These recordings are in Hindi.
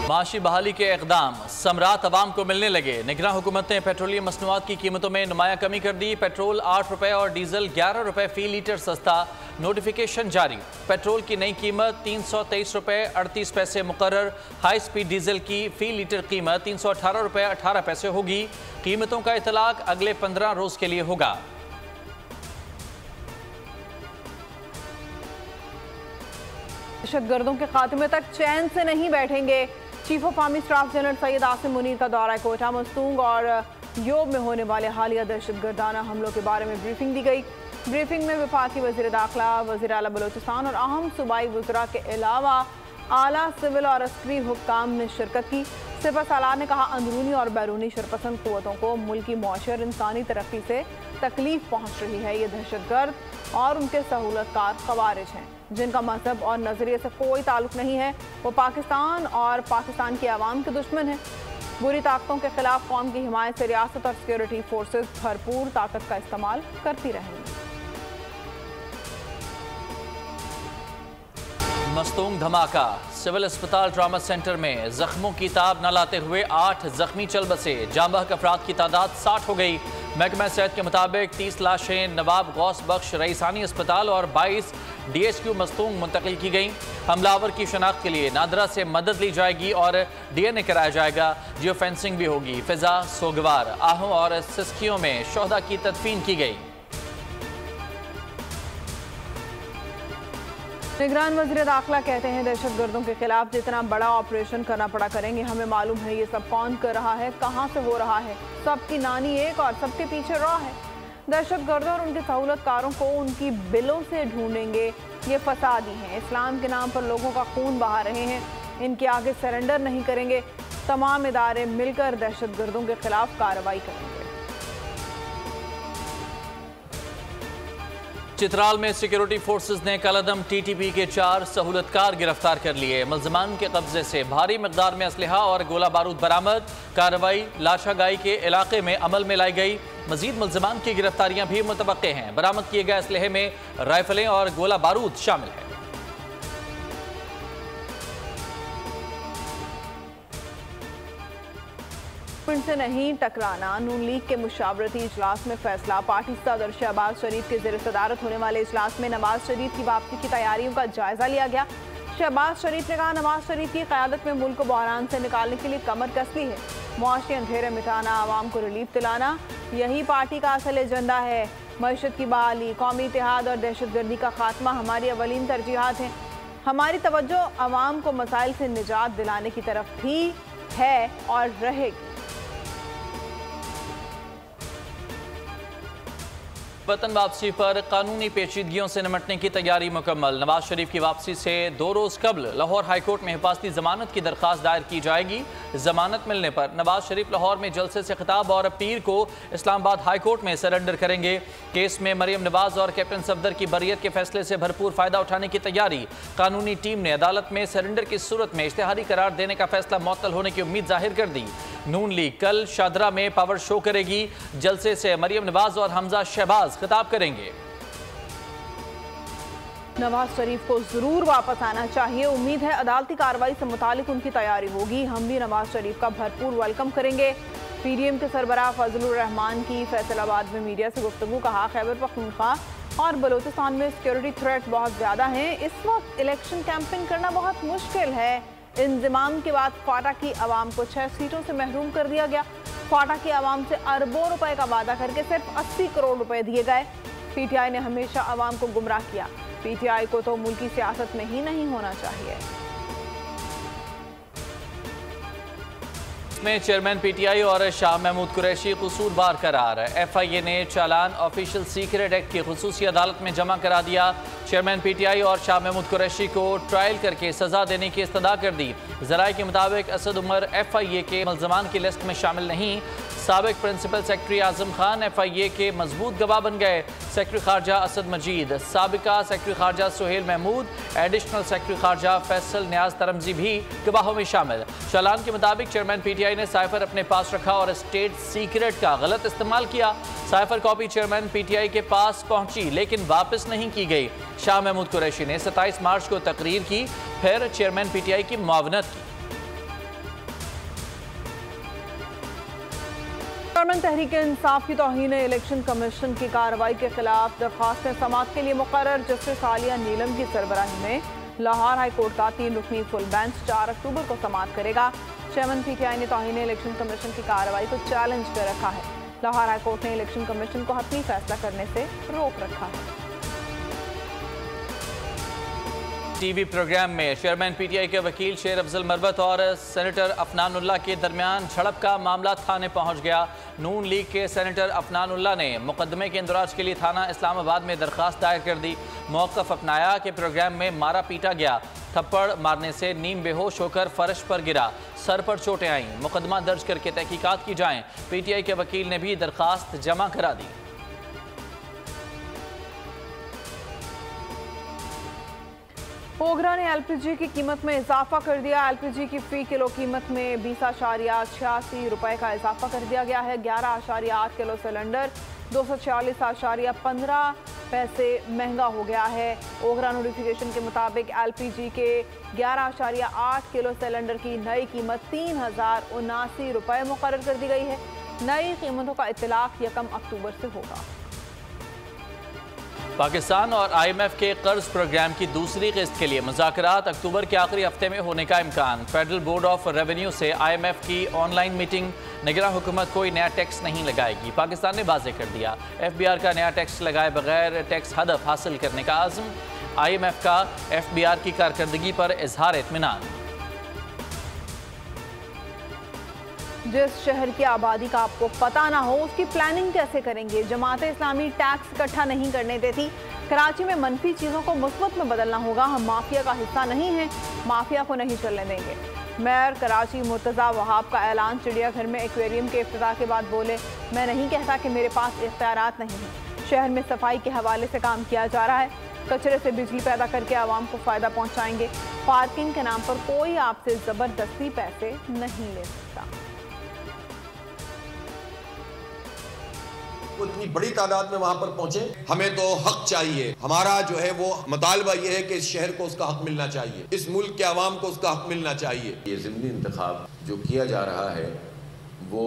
माशी बहाली के इक़दाम समरात अवाम को मिलने लगे। निगरान हुकूमत ने पेट्रोलियम मसनूआत की कीमतों में नुमाया कमी कर दी। पेट्रोल 8 रुपये और डीजल 11 रुपये फी लीटर सस्ता। नोटिफिकेशन जारी। पेट्रोल की नई कीमत 323 रुपये 38 पैसे मुकर्रर। हाई स्पीड डीजल की फी लीटर कीमत 318 रुपये 18 पैसे होगी। कीमतों का इतलाक अगले 15 रोज के लिए होगा। दहशतगर्दों के खात्मे तक चैन से नहीं बैठेंगे। Chief of army staff general Syed Asim Munir का दौरा कोटा, मस्तूंग और योब में होने वाले हालिया दहशतगर्दाना हमलों के बारे में ब्रीफिंग दी गई। ब्रीफिंग में वफाकी वज़ीर दाखिला, वज़ीर आला बलोचिस्तान और अहम सूबाई वज़रा के अलावा आला सिविल और अस्करी हुक्काम ने शिरकत की। सिपह सालार ने कहा, अंदरूनी और बैरूनी शरपसंद क़ुव्वतों को मुल्की मौशर और इंसानी तरक्की से तकलीफ पहुँच रही है। ये दहशतगर्द और उनके सहूलतकार ख़वारिज हैं जिनका मजहब और नज़रिए से कोई ताल्लुक नहीं है। वो पाकिस्तान और पाकिस्तान के अवाम के दुश्मन हैं। बुरी ताकतों के खिलाफ कौम की हिमायत से रियासत और सिक्योरिटी फोर्सेस भरपूर ताकत का इस्तेमाल करती रहेंगी। मस्तूंग धमाका। सिविल अस्पताल ट्रामा सेंटर में जख्मों की ताब न लाते हुए 8 जख्मी चल बसे। जाँ बहक अफराद की तादाद 60 हो गई। महकमा सेहत के मुताबिक 30 लाशें नवाब गौस बख्श रईसानी अस्पताल और 22 DHQ मस्तूंग मुंतकिल की गई। हमलावर की शनाख्त के लिए नादरा से मदद ली जाएगी और DNA कराया जाएगा। जियो फेंसिंग भी होगी। फिजा, सोगवार, आहू और सिस्कियों में शोहदा की तदफीन की गई। निगरान वज़ीर दाखिला कहते हैं, दहशतगर्दों के खिलाफ जितना बड़ा ऑपरेशन करना पड़ा करेंगे। हमें मालूम है ये सब कौन कर रहा है, कहाँ से हो रहा है। सबकी नानी एक और सबके पीछे रॉ है। दहशतगर्दों और उनके सहूलतकारों को उनकी बिलों से ढूंढेंगे। ये फसादी हैं, इस्लाम के नाम पर लोगों का खून बहा रहे हैं। इनके आगे सरेंडर नहीं करेंगे। तमाम इदारे मिलकर दहशतगर्दों के खिलाफ कार्रवाई करेंगे। चित्राल में सिक्योरिटी फोर्सेस ने कलअदम TTP के 4 सहूलतकार गिरफ्तार कर लिए। मुल्ज़िमान के कब्जे से भारी मकदार में असलहा और गोला बारूद बरामद। कार्रवाई लाशागाई के इलाके में अमल में लाई गई। मजीद मुल्ज़िमान की गिरफ्तारियां भी मुतवक्के हैं। बरामद किए गए असलहे में राइफलें और गोला बारूद शामिल है। से नहीं टकराना। नून लीग के मुशावरती इजलास में फैसला। पार्टी सदर शहबाज शरीफ के ज़ेर सदारत होने वाले इजलास में नवाज शरीफ की वापसी की तैयारियों का जायजा लिया गया। शहबाज शरीफ ने कहा, नवाज शरीफ की क़यादत में मुल्क को बहरान से निकालने के लिए कमर कसली है। मुआशी अंधेरे मिटाना, आवाम को रिलीफ दिलाना, यही पार्टी का असल एजेंडा है। मईशत की बहाली, कौमी इत्तेहाद और दहशतगर्दी का खात्मा हमारी अवलीन तरजीहात हैं। हमारी तवज्जो आवाम को मसाइल से निजात दिलाने की तरफ भी है और रहेगी। वतन वापसी पर कानूनी पेचीदगियों से निमटने की तैयारी मुकम्मल। नवाज शरीफ की वापसी से 2 रोज कबल लाहौर हाईकोर्ट में हिफाजती जमानत की दरख्वास्त दायर की जाएगी। जमानत मिलने पर नवाज शरीफ लाहौर में जलसे से खिताब और पीर को इस्लामाबाद हाईकोर्ट में सरेंडर करेंगे। केस में मरियम नवाज और कैप्टन सफदर की बरियत के फैसले से भरपूर फायदा उठाने की तैयारी। कानूनी टीम ने अदालत में सरेंडर की सूरत में इश्तिहारी करार देने का फैसला मुअत्तल होने की उम्मीद जाहिर कर दी। नून लीग कल शादरा में पावर शो करेगी। जलसे से मरियम नवाज और हमजा शहबाज खिताब करेंगे। नवाज शरीफ को जरूर वापस आना चाहिए। उम्मीद है अदालती कार्रवाई से मुतालिक उनकी तैयारी होगी। हम भी नवाज शरीफ का भरपूर वेलकम करेंगे। PDM के सरबराह फजलुर रहमान की फैसलाबाद में मीडिया से गुफ्तगू। कहा, खैबर पख्तूनख्वा और बलोचिस्तान में सिक्योरिटी थ्रेट बहुत ज़्यादा हैं। इस वक्त इलेक्शन कैंपेन करना बहुत मुश्किल है। इंजमाम के बाद क्वाटा की आवाम को 6 सीटों से महरूम कर दिया गया। क्वाटा की आवाम से अरबों रुपए का वादा करके सिर्फ 80 करोड़ रुपए दिए गए। PTI ने हमेशा आवाम को गुमराह किया। PTI को तो मुल्की सियासत में ही नहीं होना चाहिए। में चेयरमैन PTI और शाह महमूद कुरैशी कसूरवार करार। FIA ने चालान ऑफिशियल सीक्रेट एक्ट की खुसूसी अदालत में जमा करा दिया। चेयरमैन PTI और शाह महमूद कुरैशी को ट्रायल करके सजा देने की इस्तदा कर दी। ज़राए के मुताबिक असद उमर FIA के मुल्ज़मान की लिस्ट में शामिल नहीं। साबिक principal secretary Azam Khan FIA के मजबूत गवाह बन गए। सेक्रेटरी खारजा असद मजीद, साबिका सेक्रेटरी खारजा सुहेल महमूद, एडिशनल सेक्रेटरी खारजा फैसल न्याज तरमजी भी गवाहों में शामिल। चालान के मुताबिक चेयरमैन PTI ने साइफर अपने पास रखा और स्टेट सीक्रेट का गलत इस्तेमाल किया। साइफर कॉपी चेयरमैन PTI के पास पहुंची लेकिन वापस नहीं की गई। शाह महमूद कुरैशी ने 27 मार्च को तकरीर की, फिर चेयरमैन PTI की मुआवनत की। चेयरमैन तहरीक इंसाफ की तौहीन इलेक्शन कमीशन की कार्रवाई के खिलाफ दरख्वास्तें समाअत के लिए मुकर्रर जस्टिस आलिया नीलम की सरबराही में लाहौर हाई कोर्ट का 3 रुकनी फुल बेंच 4 अक्टूबर को समाअत करेगा। चेयरमैन पीटीआई ने तौहीन इलेक्शन कमीशन की कार्रवाई को चैलेंज कर रखा है। लाहौर हाई कोर्ट ने इलेक्शन कमीशन को हतमी फैसला करने से रोक रखा है। टीवी प्रोग्राम में चेयरमैन पीटीआई के वकील शेर अफजल मरवत और सेनेटर अफनानुल्लाह के दरमियान झड़प का मामला थाने पहुंच गया। नून लीग के सेनेटर अफनानुल्लाह ने मुकदमे के इंदराज के लिए थाना इस्लामाबाद में दरख्वास्त दायर कर दी। मौक़िफ़ अपनाया कि प्रोग्राम में मारा पीटा गया, थप्पड़ मारने से नीम बेहोश होकर फर्श पर गिरा, सर पर चोटें आईं। मुकदमा दर्ज करके तहकीकात की जाएं। पीटीआई के वकील ने भी दरख्वास्त जमा करा दी। ओगरा ने एलपीजी की कीमत में इजाफा कर दिया। एलपीजी की फ़ी किलो कीमत में 20.86 रुपये का इजाफा कर दिया गया है। 11.8 किलो सिलेंडर 246.15 पैसे महंगा हो गया है। ओगरा नोटिफिकेशन के मुताबिक एलपीजी के 11.8 किलो सिलेंडर की नई कीमत 3079 रुपये मुकर्रर कर दी गई है। नई कीमतों का इतलाक 1 अक्टूबर से होगा। पाकिस्तान और IMF के कर्ज प्रोग्राम की दूसरी किस्त के लिए मुज़ाकरात अक्टूबर के आखिरी हफ्ते में होने का इम्कान। फेडरल बोर्ड ऑफ रेवेन्यू से IMF की ऑनलाइन मीटिंग। निगरान हुकूमत कोई नया टैक्स नहीं लगाएगी। पाकिस्तान ने वाज़ेह कर दिया, FBR का नया टैक्स लगाए बगैर टैक्स हदफ हासिल करने का आज़म। IMF का FBR की कारकर्दगी पर इजहार इत्मीनान। जिस शहर की आबादी का आपको पता ना हो उसकी प्लानिंग कैसे करेंगे। जमात इस्लामी टैक्स इकट्ठा नहीं करने देती। कराची में मनफी चीज़ों को मुस्बत में बदलना होगा। हम माफिया का हिस्सा नहीं हैं, माफिया को नहीं चलने देंगे। मेयर कराची मुर्तज़ा वहाब का ऐलान। चिड़ियाघर में एक्वेरियम के इफ्तिताह के बाद बोले, मैं नहीं कहता कि मेरे पास इख्तियारात नहीं हैं। शहर में सफाई के हवाले से काम किया जा रहा है। कचरे से बिजली पैदा करके आवाम को फ़ायदा पहुँचाएंगे। पार्किंग के नाम पर कोई आपसे ज़बरदस्ती पैसे नहीं ले सकता। इतनी बड़ी तादाद में वहां पर पहुंचे, हमें तो हक चाहिए। हमारा जो है वो मुतालबा ये है कि इस शहर को उसका हक मिलना चाहिए, इस मुल्क के अवाम को उसका हक मिलना चाहिए। ये ज़िमनी इंतखाब जो किया जा रहा है वो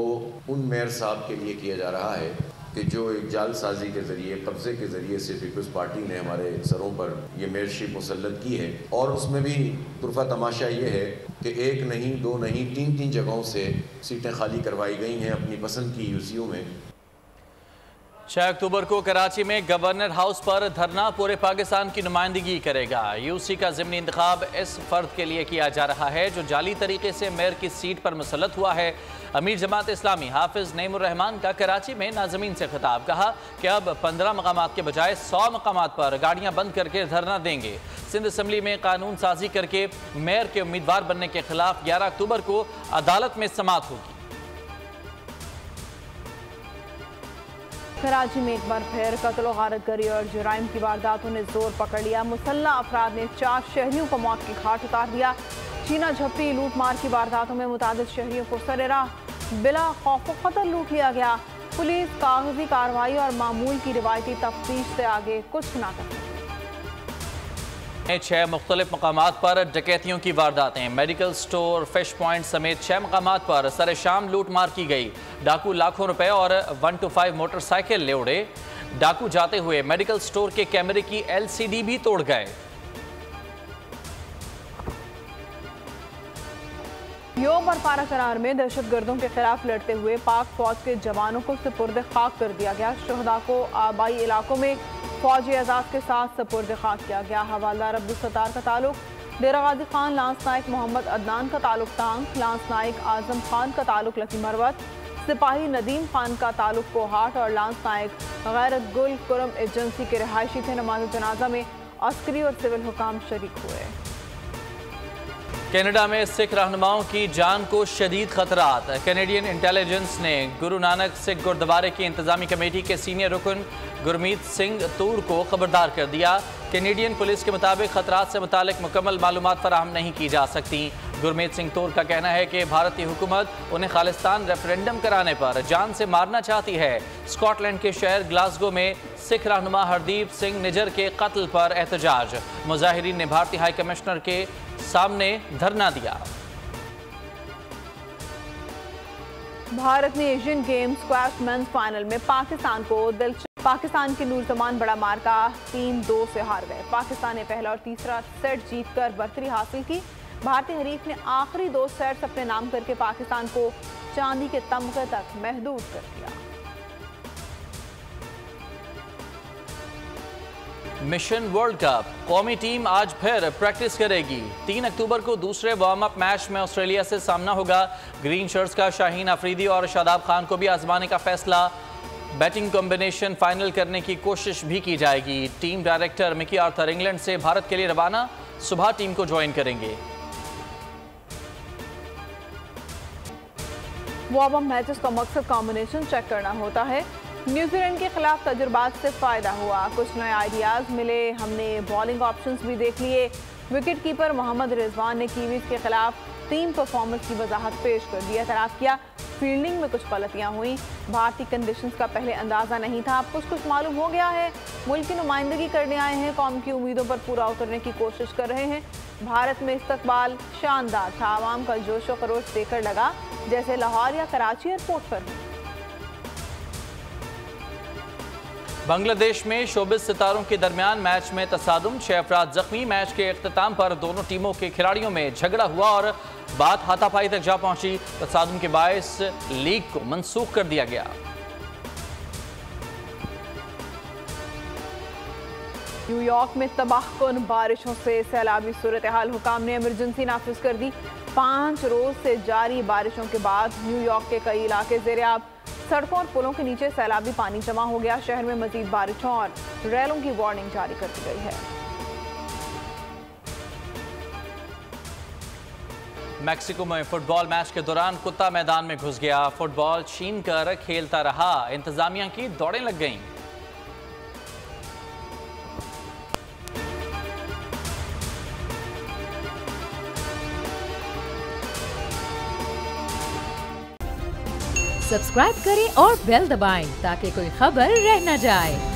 उन मेयर साहब के लिए किया जा रहा है कि जो एक जालसाजी के ज़रिए, कब्ज़े के ज़रिए से पीपल्स पार्टी ने हमारे सरों पर ये मेयरशिप मुसल्लत की है। और उसमें भी तुरफा तमाशा ये है कि 1 नहीं 2 नहीं 3 जगहों से सीटें खाली करवाई गई हैं अपनी पसंद की यूसीओ में। 6 अक्टूबर को कराची में गवर्नर हाउस पर धरना पूरे पाकिस्तान की नुमाइंदगी करेगा। यूसी का ज़िमनी इंतखाब इस फर्द के लिए किया जा रहा है जो जाली तरीके से मेयर की सीट पर मुसल्लत हुआ है। अमीर जमात इस्लामी हाफिज नईमुर रहमान का कराची में नाज़मीन से खिताब। कहा कि अब 15 मकामात के बजाय 100 मकामात पर गाड़ियाँ बंद करके धरना देंगे। सिंध असम्बली में कानून साजी करके मेयर के उम्मीदवार बनने के खिलाफ 11 अक्टूबर को अदालत में समाअत होगी। कराची में एक बार फिर कत्ल व गारतगरी और जुराइम की वारदातों ने जोर पकड़ लिया। मुसल्लह अफराद ने 4 शहरियों को मौत की घाट उतार दिया। चीना झपटी लूट मार की वारदातों में मुतादिद शहरियों को सरेराह बिला खौफ व खतर लूट लिया गया। पुलिस कागजी कार्रवाई और मामूल की रिवायती तफ्तीश से आगे कुछ ना कर सकी। 6 मुख्तलिफ मकामात पर डकैतियों की वारदातें। मेडिकल स्टोर, फिश पॉइंट समेत 6 मकामात पर सरे शाम लूट मार की गई। डाकू लाखों रुपए और 125 मोटरसाइकिल ले उड़े। डाकू जाते हुए मेडिकल स्टोर के कैमरे की LCD भी तोड़ गए। योम और पारा करार में दहशतगर्दों के खिलाफ लड़ते हुए पाक फौज के जवानों को सुपुर्द खाक कर दिया गया। शहदा को आबाई इलाकों में फौजी एजाज के साथ सुपुर्द खाक किया गया। हवालदार अब्दुल सत्तार का ताल्लुक डेरा गाजी खान, लांस नाइक मोहम्मद अदनान का ताल्लुक टांग, लांस नाइक आजम खान का ताल्लुक लकी मरवत, सिपाही नदीम खान का ताल्लुक कोहाट और लांस नाइक गैरत गुल कुरम एजेंसी के रहायशी थे। नमाज जनाजा में अस्करी और सिविल हुकाम शरीक हुए। कनाडा में सिख रहनुमाओं की जान को शदीद खतरात। कैनेडियन इंटेलिजेंस ने गुरु नानक सिख गुरुद्वारे की इंतजामी कमेटी के सीनियर रुकन गुरमीत सिंह तूर को खबरदार कर दिया। कैनेडियन पुलिस के मुताबिक खतरात से मुतालिक मुकम्मल मालूमात फराहम नहीं की जा सकती। गुरमीत सिंह तूर का कहना है कि भारतीय हुकूमत उन्हें खालिस्तान रेफरेंडम कराने पर जान से मारना चाहती है। स्कॉटलैंड के शहर ग्लासगो में सिख रहनुमा हरदीप सिंह निजर के कत्ल पर एहतजाज। मुजाहिरीन ने भारतीय हाई कमिश्नर के सामने धरना दिया। भारत ने Asian games squash men's final में पाकिस्तान की नूर जमान बड़ा मार्का 3-2 से हार गए। पाकिस्तान ने पहला और तीसरा सेट जीतकर बर्तरी हासिल की। भारतीय हरीफ ने आखिरी 2 सेट्स अपने नाम करके पाकिस्तान को चांदी के तमगे तक महदूद कर दिया। मिशन वर्ल्ड कप कौमी टीम आज फिर प्रैक्टिस करेगी। 3 अक्टूबर को दूसरे वार्म अप मैच में ऑस्ट्रेलिया से सामना होगा। ग्रीन शर्ट्स का शाहीन अफरीदी और शादाब खान को भी आजमाने का फैसला। बैटिंग कॉम्बिनेशन फाइनल करने की कोशिश भी की जाएगी। Team director Mickey Arthur England से भारत के लिए रवाना, सुबह टीम को ज्वाइन करेंगे। वार्म अप मैचेस का मकसद कॉम्बिनेशन चेक करना होता है। न्यूजीलैंड के खिलाफ तजुर्बात से फायदा हुआ, कुछ नए आइडियाज मिले, हमने बॉलिंग ऑप्शंस भी देख लिए। विकेट कीपर मोहम्मद रिजवान ने कीवीज के खिलाफ टीम परफॉर्मेंस की वजाहत पेश कर दी। एतराफ़ किया फील्डिंग में कुछ गलतियां हुई, भारतीय कंडीशंस का पहले अंदाजा नहीं था, अब कुछ मालूम हो गया है। मुल्क की नुमाइंदगी करने आए हैं, कौम की उम्मीदों पर पूरा उतरने की कोशिश कर रहे हैं। भारत में इस्तकबाल शानदार था, आवाम का जोशो खरोश देकर लगा जैसे लाहौर या कराची एयरपोर्ट पर। बांग्लादेश में शोबिस सितारों के दरमियान मैच में तसादुम, 6 अफराद जख्मी। मैच के इख्तिताम पर दोनों टीमों के खिलाड़ियों में झगड़ा हुआ और बात हाथापाई तक जा पहुंची। तसादुम के बायस लीग को मंसूख कर दिया गया। न्यूयॉर्क में तबाहकुन बारिशों से सैलाबी सूरत हाल, हुकाम ने इमरजेंसी नाफिज कर दी। 5 रोज से जारी बारिशों के बाद न्यूयॉर्क के कई इलाके ज़ेरे-आब, सड़कों और पुलों के नीचे सैलाबी पानी जमा हो गया। शहर में मजीद बारिशों और रेलों की वार्निंग जारी कर दी गई है। मैक्सिको में फुटबॉल मैच के दौरान कुत्ता मैदान में घुस गया। फुटबॉल छीन कर खेलता रहा, इंतजामिया की दौड़ें लग गईं। सब्सक्राइब करें और बेल दबाएं ताकि कोई खबर रह न जाए।